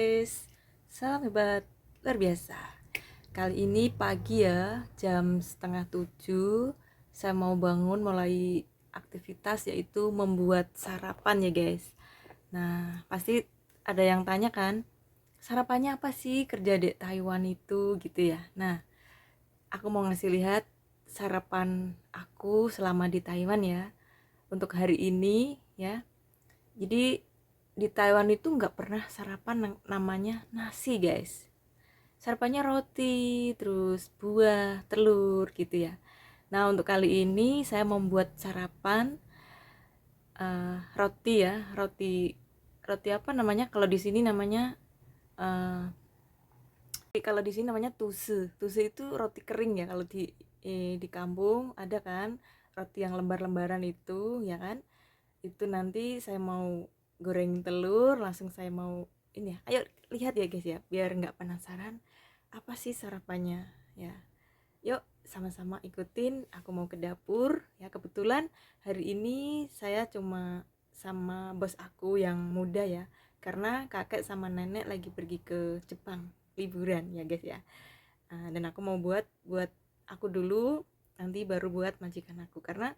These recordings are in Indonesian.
Guys, salam hebat luar biasa. Kali ini pagi ya, jam setengah 7 saya mau bangun mulai aktivitas yaitu membuat sarapan ya guys. Nah, pasti ada yang tanya kan, sarapannya apa sih kerja di Taiwan itu gitu ya. Nah, aku mau ngasih lihat sarapan aku selama di Taiwan ya. Untuk hari ini ya. Jadi di Taiwan itu nggak pernah sarapan namanya nasi guys. Sarapannya roti, terus buah, telur gitu ya. Nah untuk kali ini saya membuat sarapan roti ya, roti apa namanya? Kalau di sini namanya uh, kalau di sini namanya tuse. Tuse itu roti kering ya. Kalau di kampung ada kan roti yang lembar-lembaran itu ya kan. Itu nanti saya mau goreng telur, langsung saya mau ini ya. Ayo lihat ya guys ya, biar nggak penasaran apa sih sarapannya ya. Yuk sama-sama ikutin, aku mau ke dapur ya. Kebetulan hari ini saya cuma sama bos aku yang muda ya, karena kakek sama nenek lagi pergi ke Jepang liburan ya guys ya. Dan aku mau buat aku dulu, nanti baru buat majikan aku, karena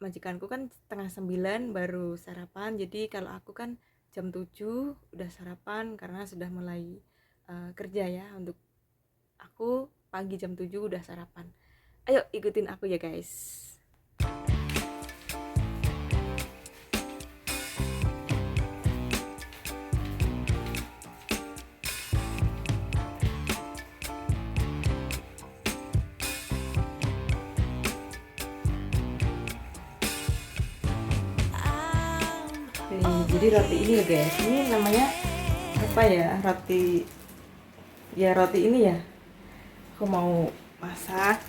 majikanku kan setengah 9 baru sarapan. Jadi kalau aku kan jam 7 udah sarapan karena sudah mulai kerja ya. Untuk aku pagi jam 7 udah sarapan. Ayo ikutin aku ya guys. Jadi roti ini ya guys, ini namanya apa ya, roti ini ya. Aku mau masak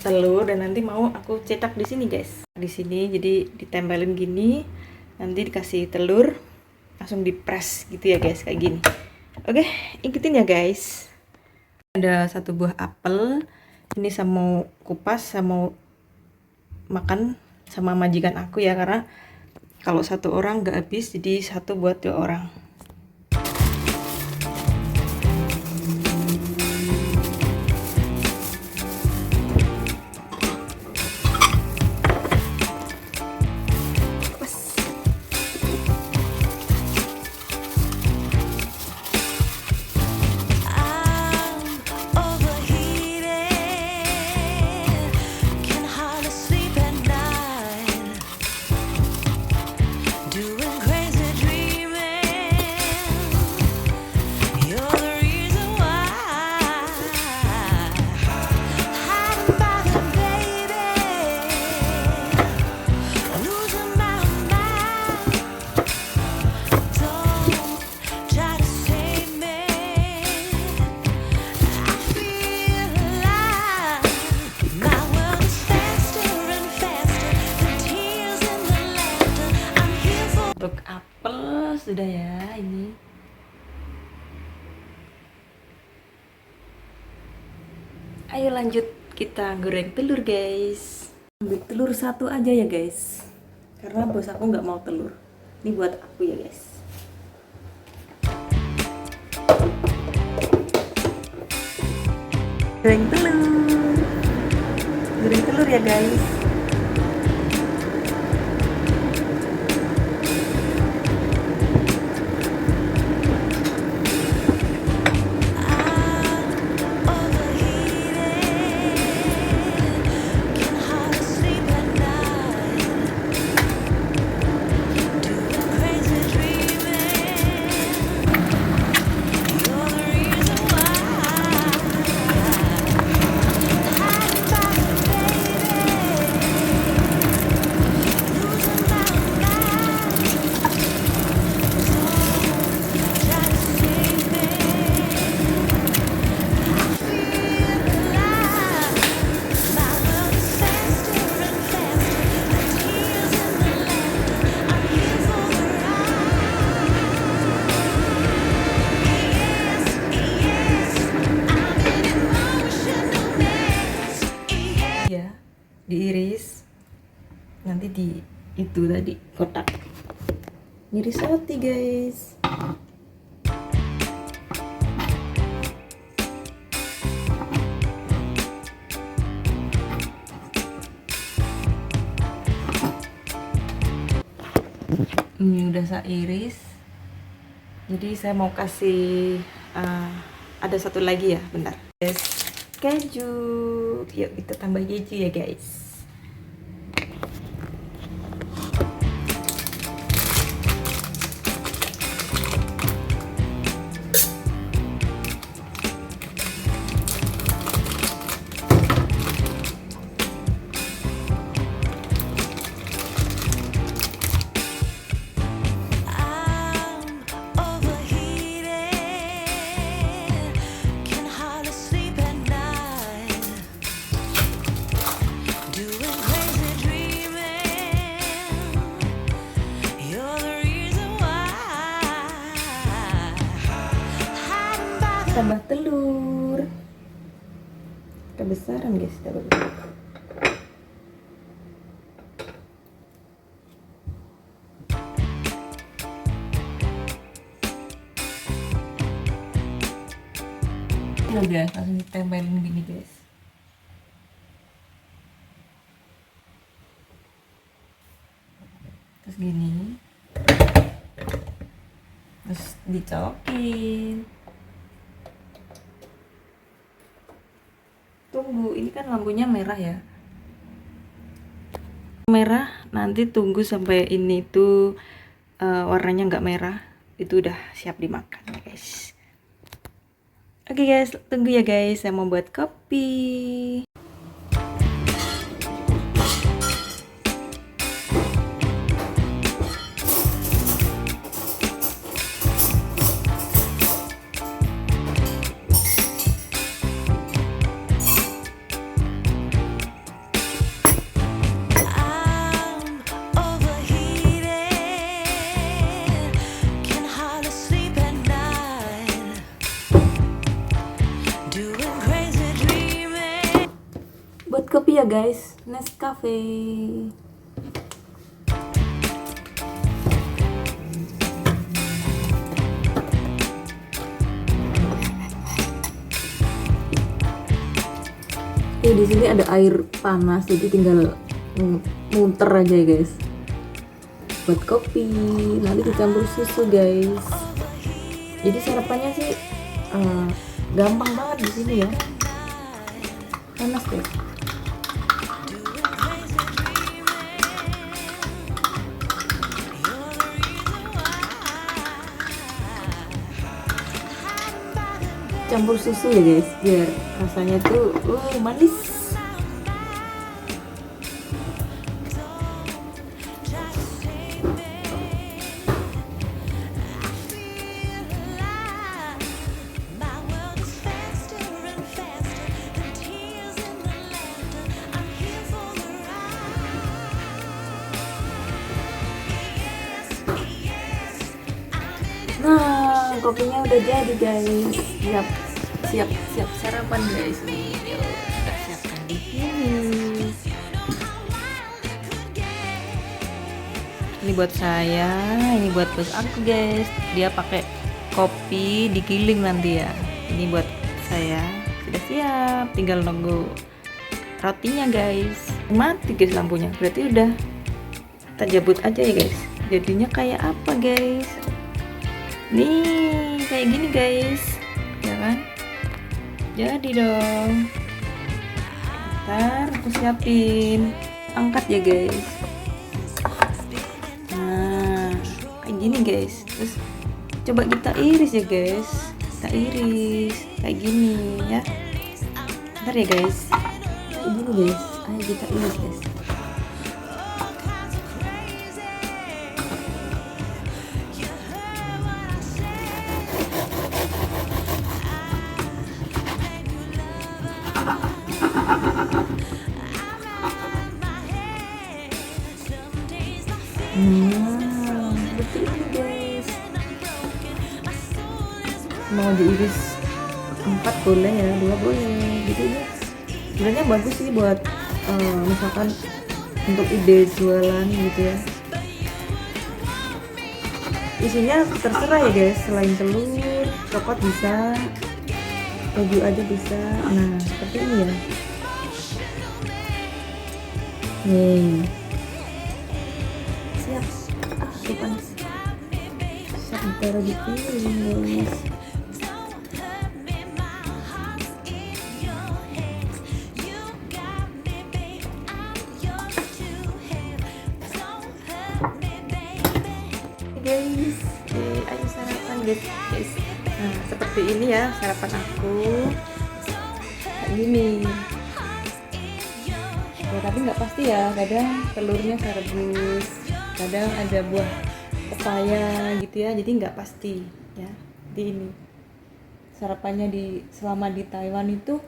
telur dan nanti mau aku cetak di sini guys. Di sini jadi ditempelin gini, nanti dikasih telur, langsung dipres gitu ya guys, kayak gini. Oke, ikutin ya guys. Ada satu buah apel. Ini saya mau kupas, saya mau makan sama majikan aku ya, karena kalau satu orang nggak habis, jadi satu buat 2 orang. Untuk apel sudah ya ini. Ayo lanjut kita goreng telur guys. Ambil telur satu aja ya guys, karena bos aku nggak mau telur. Ini buat aku ya guys. Goreng telur ya guys. Diiris, nanti di itu tadi kotak, ngiris roti guys. Ini udah saya iris. Jadi saya mau kasih ada satu lagi ya, bentar. Guys, keju. Yuk kita tambah keju ya guys. Tambah telur kebesaran guys, tambah udah langsung ditempelin gini guys. Terus gini, terus dicokin. Tunggu, ini kan lampunya merah ya, merah. Nanti tunggu sampai ini tuh warnanya nggak merah, itu udah siap dimakan guys. Oke guys, tunggu ya guys, saya mau buat kopi. Buat kopi ya guys, Nescafe. Di sini ada air panas, jadi tinggal muter aja ya guys. Buat kopi, nanti dicampur susu guys. Jadi sarapannya sih gampang banget di sini ya. Panas deh. Campur susu ya guys, biar rasanya tuh manis. Nah, kopinya udah jadi guys. Siap sarapan guys. Nih, yuk kita siapkan di sini. Ini buat saya, ini buat bos aku guys. Dia pakai kopi digiling nanti ya. Ini buat saya. Sudah siap, tinggal nunggu rotinya guys. Mati guys lampunya. Berarti udah. Kita jabut aja ya guys. Jadinya kayak apa guys? Nih, kayak gini guys. Ya kan? Jadi dong. Ntar aku siapin. Angkat ya guys. Nah, kayak gini guys. Terus coba kita iris ya guys. Kita iris kayak gini ya. Ntar ya guys. Kayak gini guys. Ayo kita iris guys. Seperti ini guys. Mau diiris 4 boleh ya, 2 boleh gitu ya. Sebenarnya bagus sih buat misalkan untuk ide jualan gitu ya. Isinya terserah ya guys, selain telur, coklat bisa, keju aja bisa. Nah seperti ini ya. Nih siap. Panas. Ditaruh di piring guys. Guys, ayo sarapan guys. Nah, seperti ini ya sarapan aku kayak gini ya, tapi nggak pasti ya, kadang telurnya saya rebus, kadang ada buah pepaya gitu ya, jadi nggak pasti ya. Di ini sarapannya selama di Taiwan itu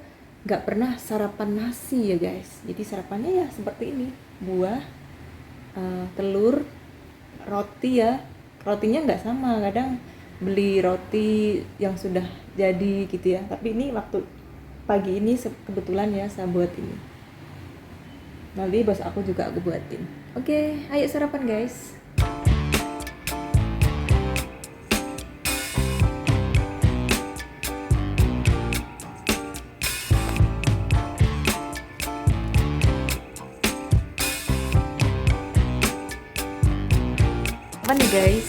nggak pernah sarapan nasi ya guys, jadi sarapannya ya seperti ini, buah, telur, roti ya. Rotinya nggak sama, kadang beli roti yang sudah jadi gitu ya, tapi ini waktu pagi ini kebetulan ya saya buat ini, nanti bos aku juga aku buatin. Oke, ayo sarapan guys. Apa nih guys?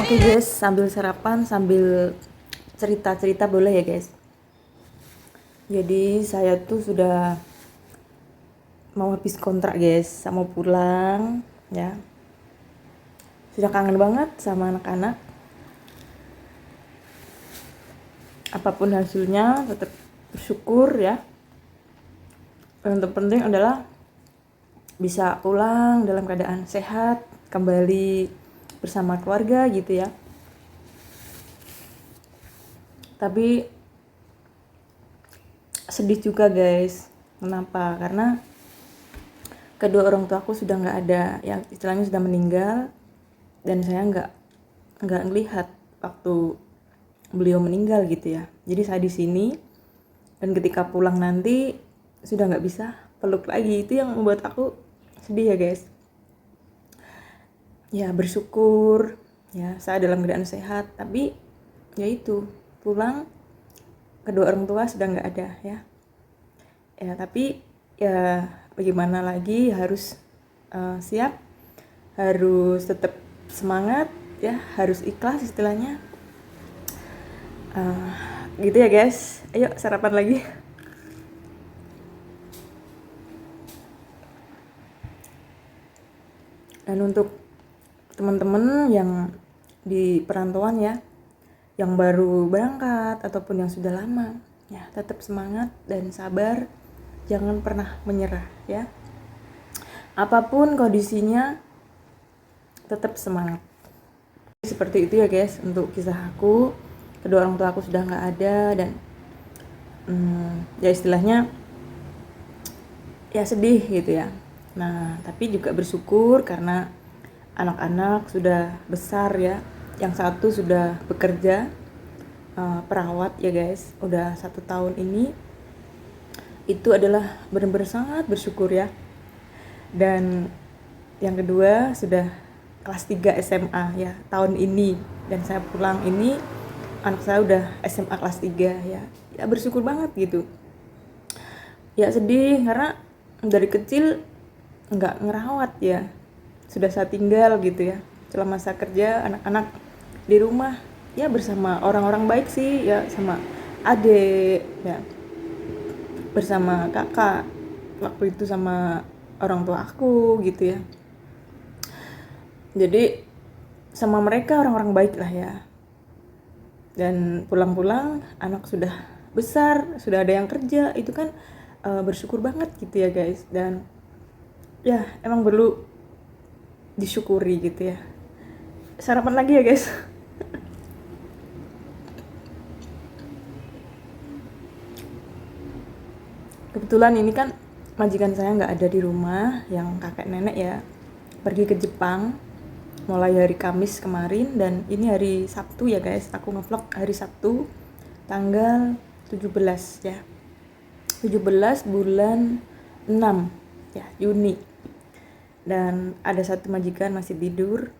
Oke guys, sambil sarapan sambil cerita-cerita boleh ya guys. Jadi saya tuh sudah mau habis kontrak guys, saya mau pulang ya. Sudah kangen banget sama anak-anak. Apapun hasilnya tetap bersyukur ya. Yang terpenting adalah bisa pulang dalam keadaan sehat, kembali bersama keluarga gitu ya. Tapi sedih juga guys. Kenapa? Karena kedua orang tua aku sudah nggak ada, yang istilahnya sudah meninggal, dan saya nggak ngelihat waktu beliau meninggal gitu ya. Jadi saya di sini, dan ketika pulang nanti sudah nggak bisa peluk lagi. Itu yang membuat aku sedih ya guys. Ya bersyukur ya saya dalam keadaan sehat, tapi ya itu pulang kedua orang tua sudah nggak ada ya. Ya tapi ya bagaimana lagi, harus siap, harus tetap semangat ya, harus ikhlas istilahnya. Gitu ya guys. Ayo sarapan lagi. Dan untuk teman-teman yang di perantauan ya, yang baru berangkat ataupun yang sudah lama ya, tetap semangat dan sabar, jangan pernah menyerah ya. Apapun kondisinya tetap semangat. Seperti itu ya guys untuk kisah aku. Kedua orang tua aku sudah nggak ada, dan ya istilahnya ya sedih gitu ya. Nah tapi juga bersyukur karena anak-anak sudah besar ya. Yang satu sudah bekerja perawat ya guys, udah 1 tahun ini. Itu adalah benar-benar sangat bersyukur ya. Dan yang kedua sudah kelas 3 SMA ya tahun ini, dan saya pulang ini anak saya udah SMA kelas 3 ya. Ya bersyukur banget gitu. Ya sedih karena dari kecil nggak ngerawat ya, sudah saya tinggal gitu ya. Selama saya kerja, anak-anak di rumah ya bersama orang-orang baik sih ya, sama adik ya, bersama kakak waktu itu, sama orang tua aku gitu ya. Jadi sama mereka orang-orang baik lah ya. Dan pulang-pulang anak sudah besar, sudah ada yang kerja, itu kan bersyukur banget gitu ya guys, dan ya emang perlu disyukuri gitu ya. Sarapan lagi ya guys. Kebetulan ini kan majikan saya nggak ada di rumah, yang kakek nenek ya pergi ke Jepang mulai hari Kamis kemarin, dan ini hari Sabtu ya guys, aku ngevlog hari Sabtu tanggal 17 ya, 17 bulan 6 ya, Juni. Dan ada satu majikan masih tidur,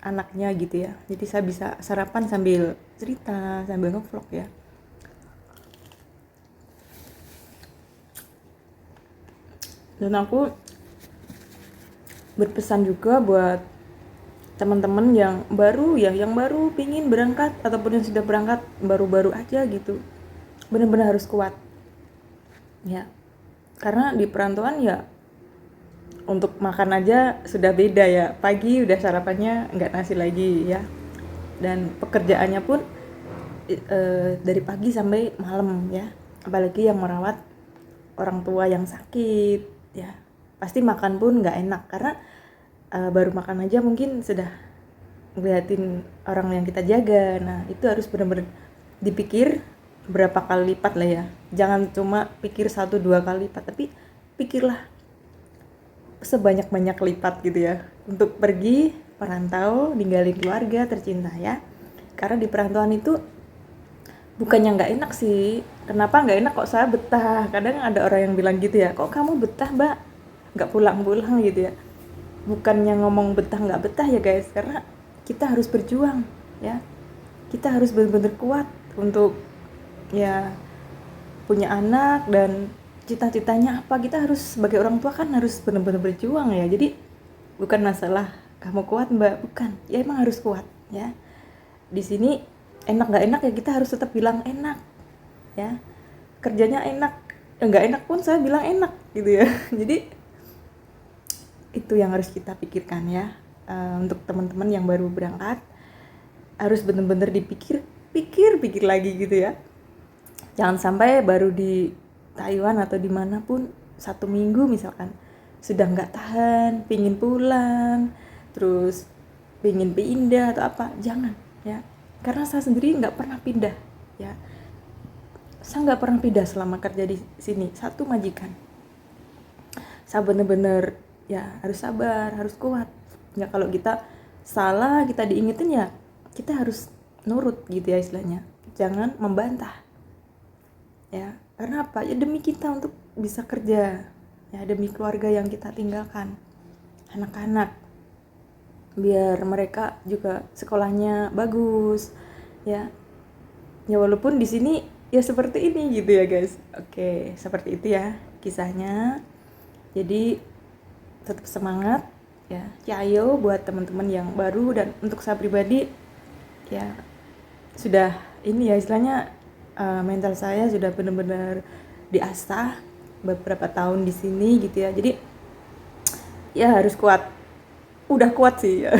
anaknya gitu ya, jadi saya bisa sarapan sambil cerita sambil ngevlog ya. Dan aku berpesan juga buat teman-teman yang baru ya, yang baru pingin berangkat ataupun yang sudah berangkat baru-baru aja gitu, benar-benar harus kuat ya, karena di perantauan ya untuk makan aja sudah beda ya, pagi udah sarapannya nggak nasi lagi ya, dan pekerjaannya pun dari pagi sampai malam ya, apalagi yang merawat orang tua yang sakit ya, pasti makan pun nggak enak karena baru makan aja mungkin sudah ngeliatin orang yang kita jaga. Nah itu harus benar-benar dipikir berapa kali lipat lah ya, jangan cuma pikir 1-2 kali lipat, tapi pikirlah sebanyak-banyak lipat gitu ya, untuk pergi perantau ninggalin keluarga tercinta ya. Karena di perantauan itu bukannya nggak enak sih, kenapa nggak enak kok saya betah, kadang ada orang yang bilang gitu ya, kok kamu betah mbak nggak pulang-pulang gitu ya. Bukannya ngomong betah nggak betah ya guys, karena kita harus berjuang ya, kita harus benar-benar kuat untuk ya punya anak, dan cita-citanya apa, kita harus sebagai orang tua kan harus benar-benar berjuang ya. Jadi bukan masalah kamu kuat mbak, bukan, ya emang harus kuat ya. Di sini enak nggak enak ya kita harus tetap bilang enak ya, kerjanya enak nggak enak pun saya bilang enak gitu ya. Jadi itu yang harus kita pikirkan ya. Untuk teman-teman yang baru berangkat harus benar-benar pikir lagi gitu ya, jangan sampai baru di Taiwan atau dimanapun 1 minggu misalkan sudah nggak tahan, pingin pulang, terus pingin pindah atau apa, jangan ya. Karena saya sendiri nggak pernah pindah ya, saya nggak pernah pindah selama kerja di sini. Satu majikan, saya bener-bener ya harus sabar, harus kuat ya. Kalau kita salah, kita diingetin ya kita harus nurut gitu ya istilahnya, jangan membantah ya. Karena apa ya, demi kita untuk bisa kerja ya, demi keluarga yang kita tinggalkan, anak-anak, biar mereka juga sekolahnya bagus ya. Ya walaupun di sini ya seperti ini gitu ya guys. Oke, seperti itu ya kisahnya. Jadi tetap semangat ya, ciao buat teman-teman yang baru. Dan untuk saya pribadi ya sudah ini ya istilahnya, mental saya sudah benar-benar diasah beberapa tahun di sini gitu ya. Jadi ya harus kuat, udah kuat sih ya.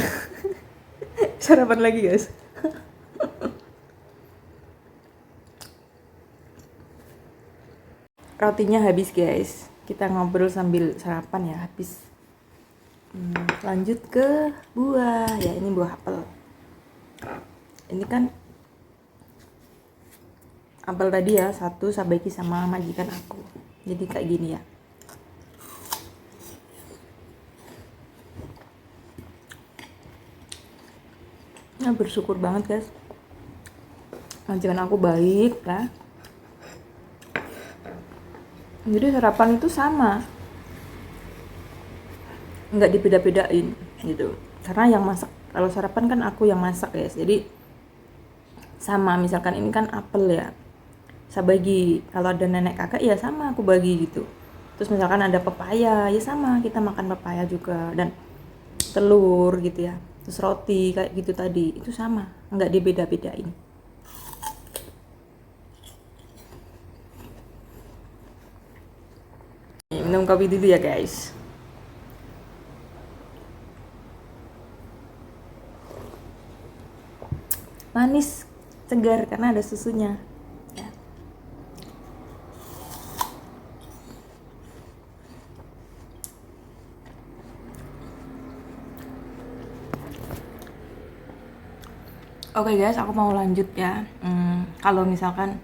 Sarapan lagi guys. Rotinya habis guys, kita ngobrol sambil sarapan ya, habis. Lanjut ke buah ya, ini buah apel. Ini kan apel tadi ya, satu saya bagi sama majikan aku, jadi kayak gini ya. Nah, bersyukur banget guys, majikan aku baik lah. Jadi sarapan itu sama, nggak dibeda-bedain gitu. Karena yang masak, kalau sarapan kan aku yang masak guys, jadi sama. Misalkan ini kan apel ya, saya bagi. Kalau ada nenek kakak ya sama aku bagi gitu. Terus misalkan ada pepaya ya sama, kita makan pepaya juga, dan telur gitu ya. Terus roti kayak gitu tadi, itu sama, nggak dibeda-bedain. Minum kopi dulu ya guys. Manis, segar karena ada susunya ya. Oke guys, aku mau lanjut ya. Kalau misalkan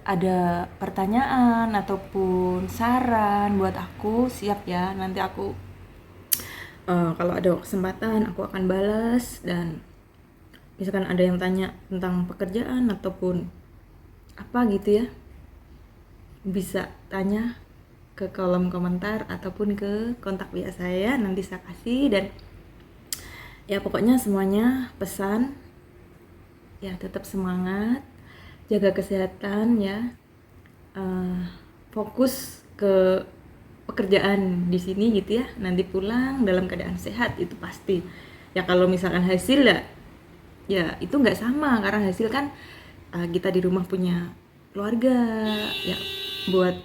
ada pertanyaan ataupun saran buat aku, siap ya. Nanti aku kalau ada kesempatan aku akan balas, dan misalkan ada yang tanya tentang pekerjaan ataupun apa gitu ya, bisa tanya ke kolom komentar ataupun ke kontak WA saya, nanti saya kasih. Dan ya pokoknya semuanya pesan ya, tetap semangat, jaga kesehatan ya, fokus ke pekerjaan di sini gitu ya, nanti pulang dalam keadaan sehat itu pasti ya. Kalau misalkan hasil ya itu nggak sama, karena hasil kan kita di rumah punya keluarga ya, buat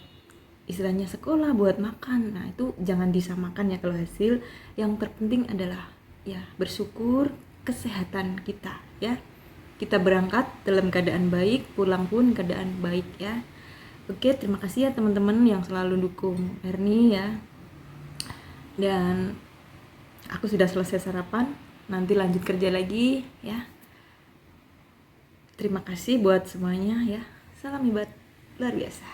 istilahnya sekolah, buat makan. Nah itu jangan disamakan ya. Kalau hasil, yang terpenting adalah ya bersyukur kesehatan kita ya. Kita berangkat dalam keadaan baik, pulang pun keadaan baik ya. Oke, terima kasih ya teman-teman yang selalu dukung Erni ya. Dan aku sudah selesai sarapan, nanti lanjut kerja lagi ya. Terima kasih buat semuanya ya. Salam hebat luar biasa.